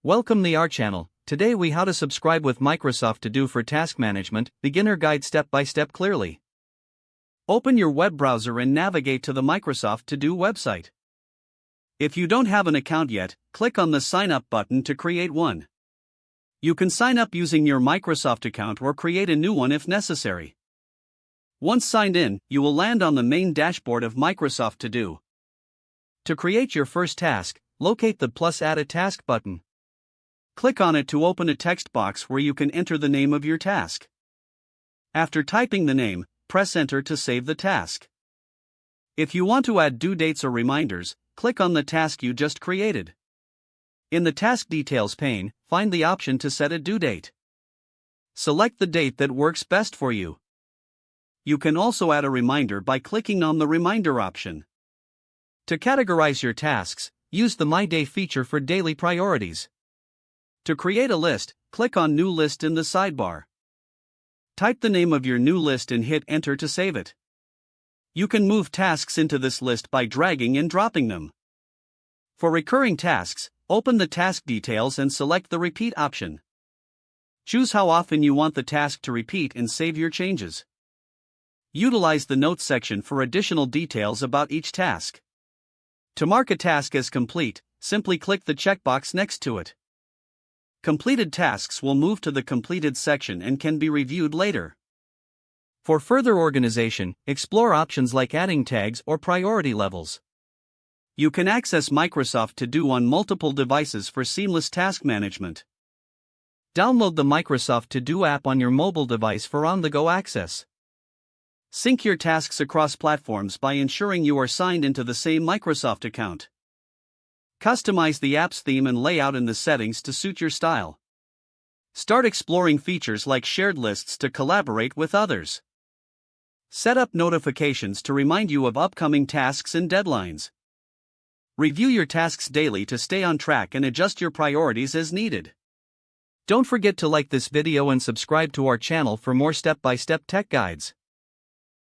Welcome to our channel. Today we how to subscribe with Microsoft To Do for task management, beginner guide step by step clearly. Open your web browser and navigate to the Microsoft To Do website. If you don't have an account yet, click on the sign up button to create one. You can sign up using your Microsoft account or create a new one if necessary. Once signed in, you will land on the main dashboard of Microsoft To Do. To create your first task, locate the plus Add a Task button. Click on it to open a text box where you can enter the name of your task. After typing the name, press Enter to save the task. If you want to add due dates or reminders, click on the task you just created. In the Task Details pane, find the option to set a due date. Select the date that works best for you. You can also add a reminder by clicking on the Reminder option. To categorize your tasks, use the My Day feature for daily priorities. To create a list, click on New List in the sidebar. Type the name of your new list and hit Enter to save it. You can move tasks into this list by dragging and dropping them. For recurring tasks, open the task details and select the Repeat option. Choose how often you want the task to repeat and save your changes. Utilize the Notes section for additional details about each task. To mark a task as complete, simply click the checkbox next to it. Completed tasks will move to the Completed section and can be reviewed later. For further organization, explore options like adding tags or priority levels. You can access Microsoft To Do on multiple devices for seamless task management. Download the Microsoft To Do app on your mobile device for on-the-go access. Sync your tasks across platforms by ensuring you are signed into the same Microsoft account. Customize the app's theme and layout in the settings to suit your style. Start exploring features like shared lists to collaborate with others. Set up notifications to remind you of upcoming tasks and deadlines. Review your tasks daily to stay on track and adjust your priorities as needed. Don't forget to like this video and subscribe to our channel for more step-by-step tech guides.